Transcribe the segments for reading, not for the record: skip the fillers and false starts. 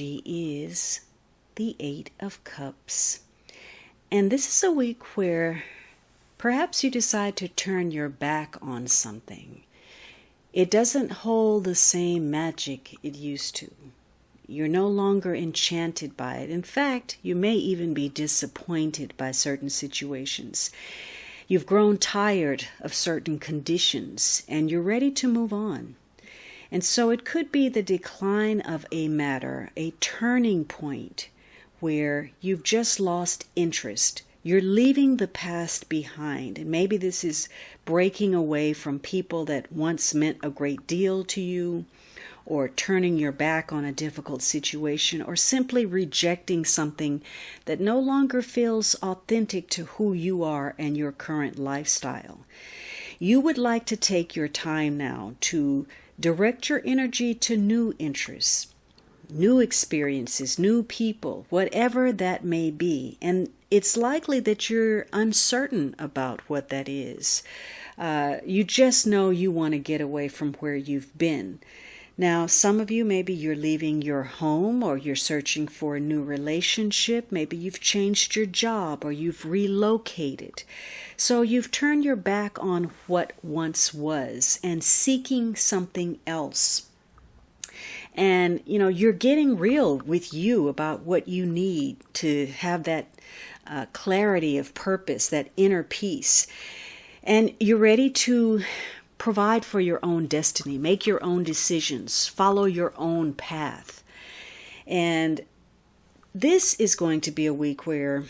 energy is the Eight of Cups. And this is a week where perhaps you decide to turn your back on something. It doesn't hold the same magic it used to. You're no longer enchanted by it. In fact, you may even be disappointed by certain situations. You've grown tired of certain conditions and you're ready to move on. And so it could be the decline of a matter, a turning point where you've just lost interest. You're leaving the past behind. And maybe this is breaking away from people that once meant a great deal to you, or turning your back on a difficult situation, or simply rejecting something that no longer feels authentic to who you are and your current lifestyle. You would like to take your time now to direct your energy to new interests, new experiences, new people, whatever that may be. And it's likely that you're uncertain about what that is. You just know you want to get away from where you've been. Now, some of you, maybe you're leaving your home or you're searching for a new relationship. Maybe you've changed your job or you've relocated. So you've turned your back on what once was and seeking something else. And, you're getting real with you about what you need to have that clarity of purpose, that inner peace. And you're ready to provide for your own destiny, make your own decisions, follow your own path. And this is going to be a week where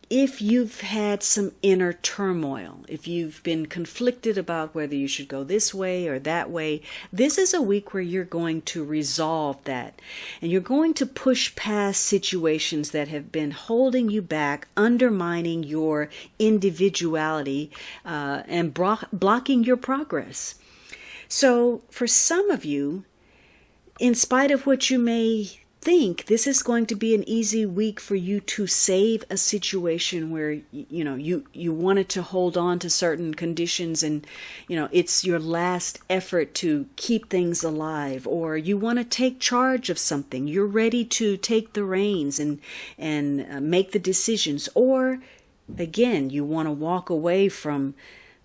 if you've had some inner turmoil, if you've been conflicted about whether you should go this way or that way, this is a week where you're going to resolve that. And you're going to push past situations that have been holding you back, undermining your individuality, and blocking your progress. So for some of you, in spite of what you may think, this is going to be an easy week for you to save a situation where you wanted to hold on to certain conditions and it's your last effort to keep things alive, or you want to take charge of something. You're ready to take the reins and make the decisions, or again, you want to walk away from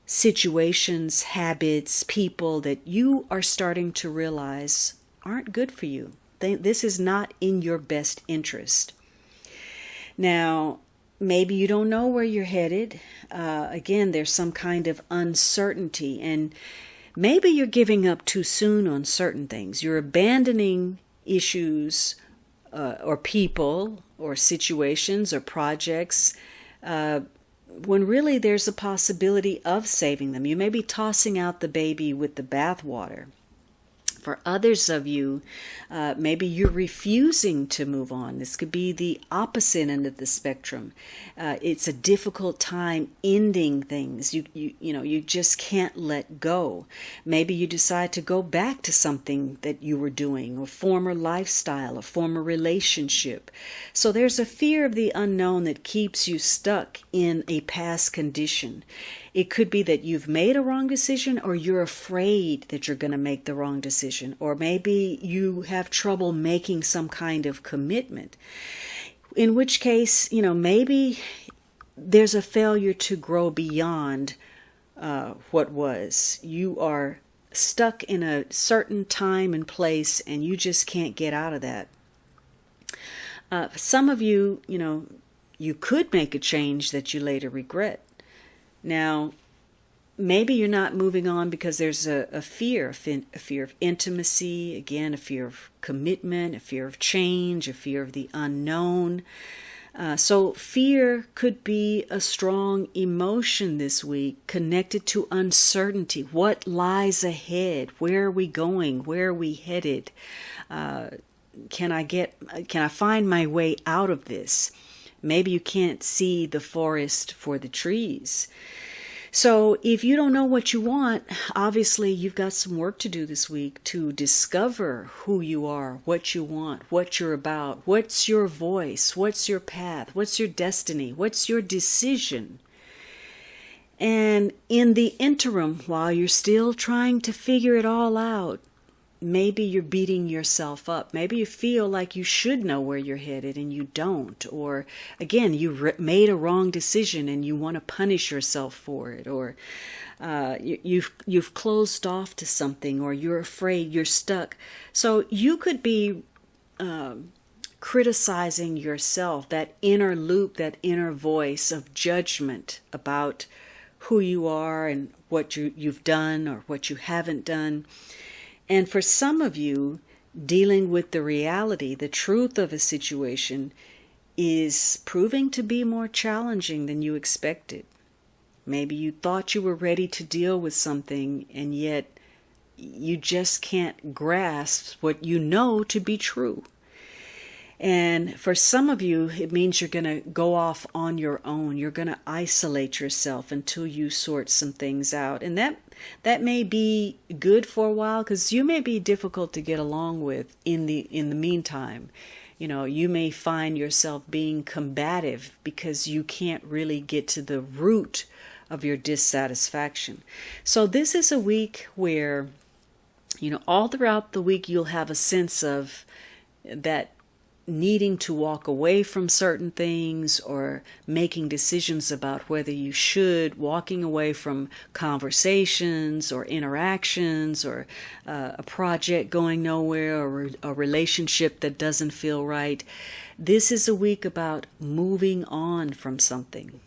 situations, habits, people that you are starting to realize aren't good for you. This is not in your best interest. Now, maybe you don't know where you're headed. Again, there's some kind of uncertainty, and maybe you're giving up too soon on certain things. You're abandoning issues or people or situations or projects when really there's a possibility of saving them. You may be tossing out the baby with the bathwater. For others of you, maybe you're refusing to move on. This could be the opposite end of the spectrum. It's a difficult time ending things. You just can't let go. Maybe you decide to go back to something that you were doing, a former lifestyle, a former relationship. So there's a fear of the unknown that keeps you stuck in a past condition. It could be that you've made a wrong decision, or you're afraid that you're going to make the wrong decision, or maybe you have trouble making some kind of commitment. In which case, maybe there's a failure to grow beyond what was. You are stuck in a certain time and place, and you just can't get out of that. Some of you, you could make a change that you later regret. Now, maybe you're not moving on because there's a fear of intimacy, again, a fear of commitment, a fear of change, a fear of the unknown. So fear could be a strong emotion this week connected to uncertainty. What lies ahead? Where are we going? Where are we headed? Can I find my way out of this? Maybe you can't see the forest for the trees. So if you don't know what you want, obviously you've got some work to do this week to discover who you are, what you want, what you're about, what's your voice, what's your path, what's your destiny, what's your decision. And in the interim, while you're still trying to figure it all out, maybe you're beating yourself up. Maybe you feel like you should know where you're headed and you don't. Or again, you made a wrong decision and you want to punish yourself for it. Or you've closed off to something, or you're afraid, you're stuck. So you could be criticizing yourself, that inner loop, that inner voice of judgment about who you are and what you've done or what you haven't done. And for some of you, dealing with the reality, the truth of a situation is proving to be more challenging than you expected. Maybe you thought you were ready to deal with something, and yet you just can't grasp what you know to be true. And for some of you, it means you're going to go off on your own. You're going to isolate yourself until you sort some things out. And that may be good for a while, because you may be difficult to get along with in the meantime. You know, you may find yourself being combative because you can't really get to the root of your dissatisfaction. So this is a week where, all throughout the week you'll have a sense of that needing to walk away from certain things, or making decisions about whether you should, walking away from conversations or interactions, or a project going nowhere, or a relationship that doesn't feel right. This is a week about moving on from something.